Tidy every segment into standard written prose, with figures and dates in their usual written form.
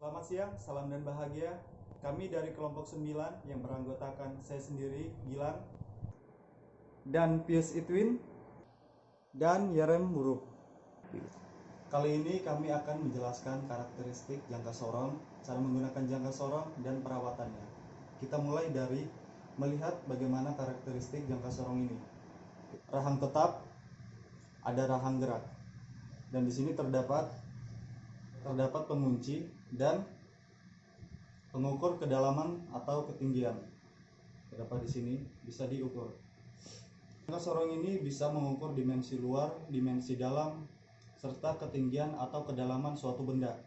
Selamat siang, salam dan bahagia. Kami dari kelompok 9 yang beranggotakan saya sendiri, Gilang, dan Pius Itwin, dan Yerem Muruk. Kali ini kami akan menjelaskan karakteristik jangka sorong, cara menggunakan jangka sorong, dan perawatannya. Kita mulai dari melihat bagaimana karakteristik jangka sorong ini. Rahang tetap, ada rahang gerak, dan di sini terdapat pengunci dan pengukur kedalaman atau ketinggian. Terdapat di sini bisa diukur. Jangka sorong ini bisa mengukur dimensi luar, dimensi dalam, serta ketinggian atau kedalaman suatu benda.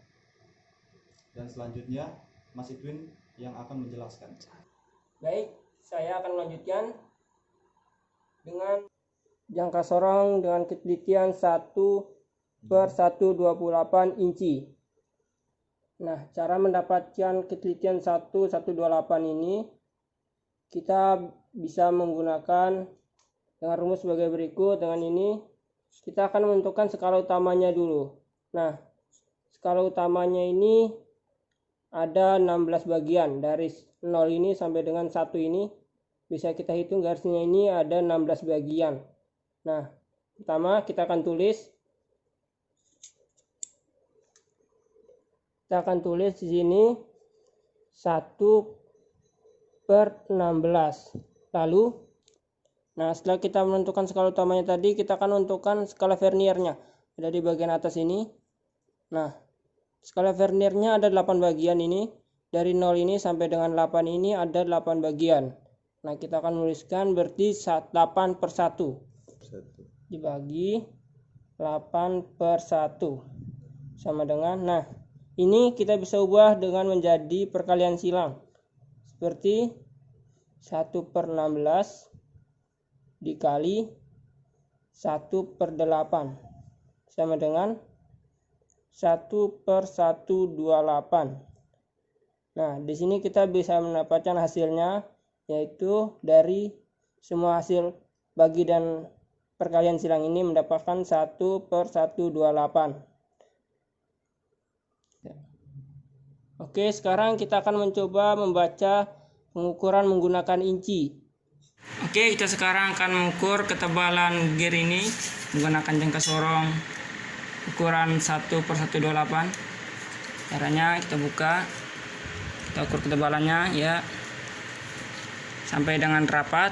Dan selanjutnya Mas Itwin yang akan menjelaskan. Baik, saya akan melanjutkan dengan jangka sorong dengan ketelitian 1/128 inci. Nah, cara mendapatkan ketelitian 1/128 ini kita bisa menggunakan dengan rumus sebagai berikut. Dengan ini kita akan menentukan skala utamanya dulu. Nah, skala utamanya ini ada 16 bagian. Dari 0 ini sampai dengan 1 ini bisa kita hitung garisnya ini ada 16 bagian. Nah, pertama kita akan tulis di sini 1/16. Lalu, nah setelah kita menentukan skala utamanya tadi, kita akan menentukan skala verniernya. Ada di bagian atas ini. Nah, skala verniernya ada 8 bagian ini. Dari 0 ini sampai dengan 8 ini ada 8 bagian. Nah, kita akan menuliskan berarti 8/1. Dibagi 8/1. Sama dengan, nah ini kita bisa ubah dengan menjadi perkalian silang. Seperti 1/16 dikali 1/8 sama dengan 1/128. Nah, di sini kita bisa mendapatkan hasilnya, yaitu dari semua hasil bagi dan perkalian silang ini mendapatkan 1/128. Oke, sekarang kita akan mencoba membaca pengukuran menggunakan inci. Oke, kita sekarang akan mengukur ketebalan gear ini menggunakan jangka sorong ukuran 1/128. Caranya kita buka, kita ukur ketebalannya ya sampai dengan rapat,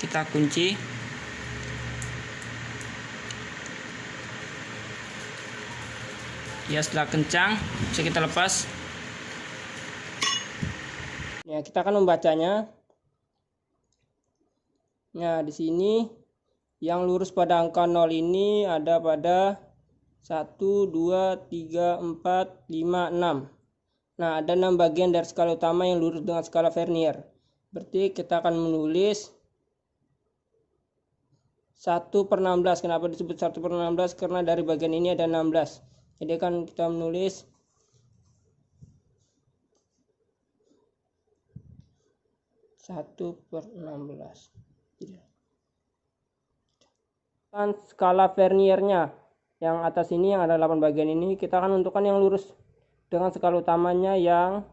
kita kunci. Ya, setelah kencang bisa kita lepas. Ya, kita akan membacanya. Nah, di sini yang lurus pada angka 0 ini ada pada 1, 2, 3, 4, 5, 6. Nah, ada 6 bagian dari skala utama yang lurus dengan skala vernier. Berarti kita akan menulis 1/16. Kenapa disebut 1/16? Karena dari bagian ini ada 16. Jadi kan kita menulis 1/16. Kan skala verniernya yang atas ini yang ada 8 bagian ini kita akan tentukan yang lurus dengan skala utamanya yang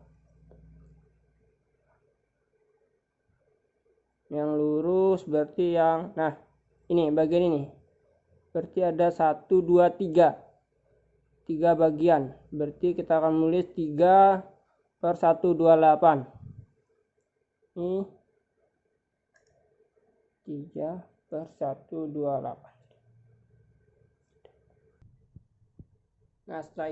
lurus, berarti yang nah ini bagian ini berarti ada 1, 2, 3 bagian, berarti kita akan menulis 3/128. Ini 3/128. Nah, setelah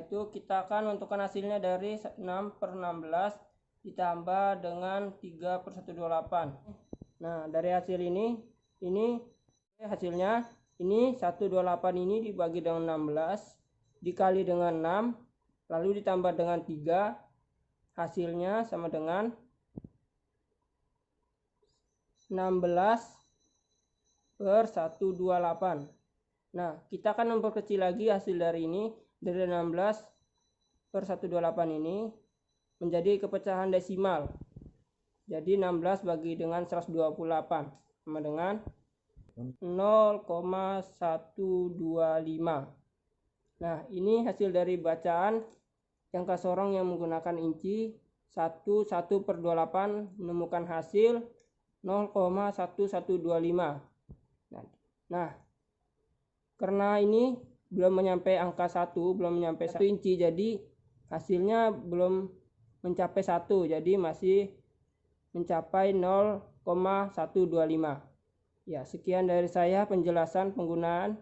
itu kita akan menentukan hasilnya dari 6/16 ditambah dengan 3/128. Nah, dari hasil ini hasilnya ini 128 ini dibagi dengan 16 dikali dengan 6 lalu ditambah dengan 3, hasilnya sama dengan 16/128. Nah, kita akan memperkecil lagi hasil dari ini, dari 16/128 ini menjadi kepecahan desimal. Jadi 16 bagi dengan 128 sama dengan 0,125. Nah, ini hasil dari bacaan jangka sorong yang menggunakan inci 1/1/28 menemukan hasil 0,1125. Nah, karena ini belum menyampai angka 1, belum menyampai 1 inci, jadi hasilnya belum mencapai 1, jadi masih mencapai 0,125. Ya, sekian dari saya penjelasan penggunaan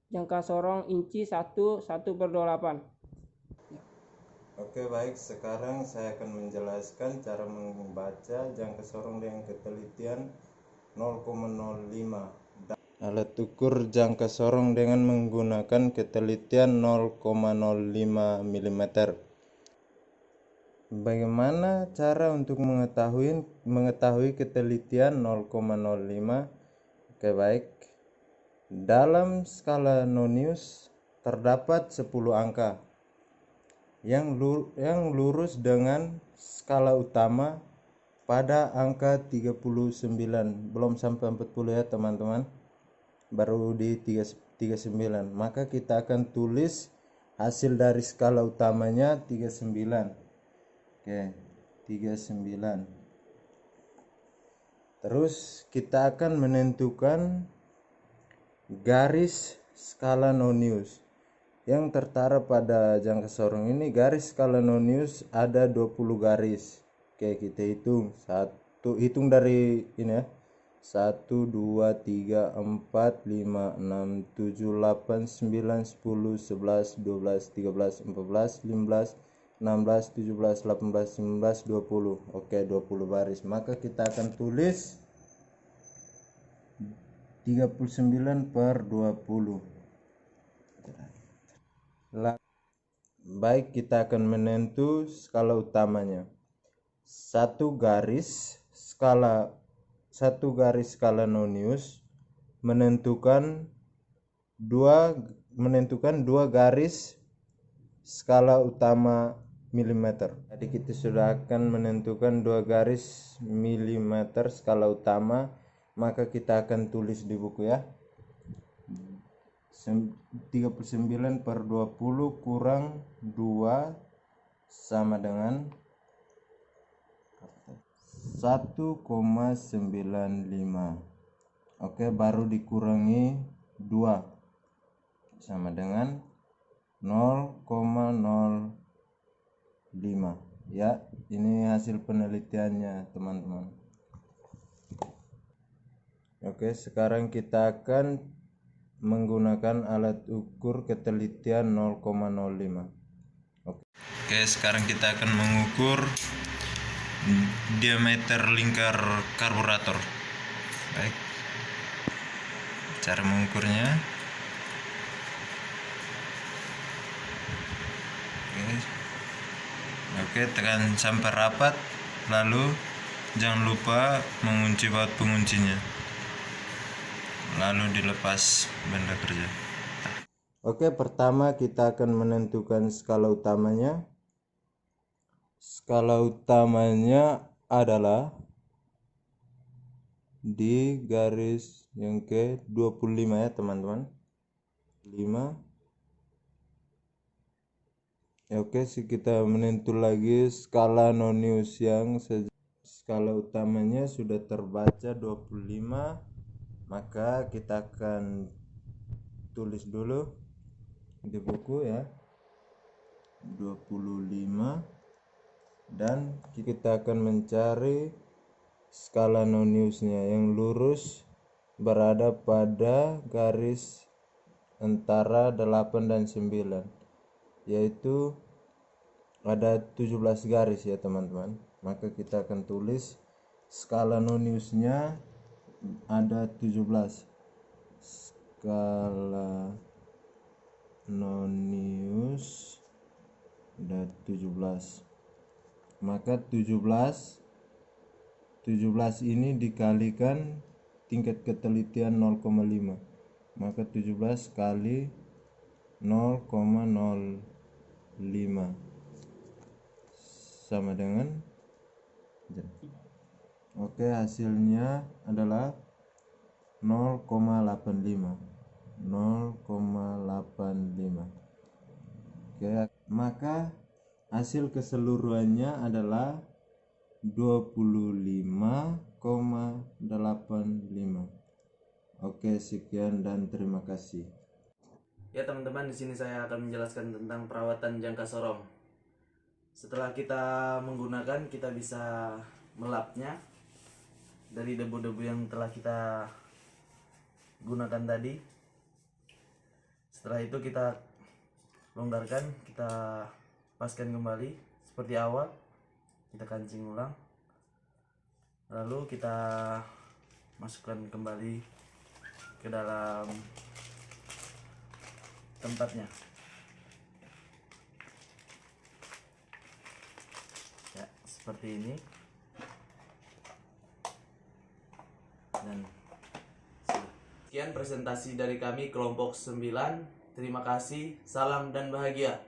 jangka sorong inci 1/1/28. Oke, baik, sekarang saya akan menjelaskan cara membaca jangka sorong dengan ketelitian 0,05. Alat ukur jangka sorong dengan menggunakan ketelitian 0,05 mm. Bagaimana cara untuk mengetahui ketelitian 0,05? Oke, baik. Dalam skala Nonius terdapat 10 angka yang lurus dengan skala utama pada angka 39, belum sampai 40 ya teman-teman, baru di 39. Maka kita akan tulis hasil dari skala utamanya 39. Oke, 39. Terus kita akan menentukan garis skala Nonius yang tertara pada jangka sorong ini. Garis skala Nonius ada 20 garis. Oke, kita hitung dari ini ya. 1, 2, 3, 4, 5, 6, 7, 8, 9, 10, 11, 12, 13, 14, 15, 16, 17, 18, 19, 20. Oke, 20 baris. Maka kita akan tulis 39/20. Baik, kita akan menentu skala utamanya. Satu garis skala Nonius menentukan dua garis skala utama milimeter. Jadi kita sudah akan menentukan 2 garis milimeter skala utama, maka kita akan tulis di buku ya. 39/20 kurang 2 sama dengan 1,95. Oke, baru dikurangi 2 sama dengan 0,05 ya. Ini hasil penelitiannya teman-teman. Oke, sekarang kita akan menggunakan alat ukur ketelitian 0,05. Oke, sekarang kita akan mengukur diameter lingkar karburator. Baik, cara mengukurnya. Oke, tekan sampai rapat, lalu jangan lupa mengunci baut penguncinya, lalu dilepas benda kerja. Oke, pertama kita akan menentukan skala utamanya. Skala utamanya adalah di garis yang ke 25 ya teman-teman. 5. Oke, kita menentu lagi skala Nonius yang skala utamanya sudah terbaca 25, maka kita akan tulis dulu di buku ya 25, dan kita akan mencari skala Noniusnya yang lurus berada pada garis antara 8 dan 9, yaitu ada 17 garis ya teman-teman. Maka kita akan tulis skala Noniusnya ada 17. Skala Nonius ada 17. Maka 17 ini dikalikan tingkat ketelitian 0,5. Maka 17 kali 0,05 sama dengan, oke, hasilnya adalah 0,85. Oke, maka hasil keseluruhannya adalah 25,85. Oke, sekian dan terima kasih. Ya teman-teman, di sini saya akan menjelaskan tentang perawatan jangka sorong. Setelah kita menggunakan, kita bisa melapnya dari debu-debu yang telah kita gunakan tadi. Setelah itu kita longgarkan, kita paskan kembali seperti awal. Kita kancing ulang, lalu kita masukkan kembali ke dalam tempatnya. Ya, seperti ini. Dan sekian presentasi dari kami kelompok 9. Terima kasih, salam dan bahagia.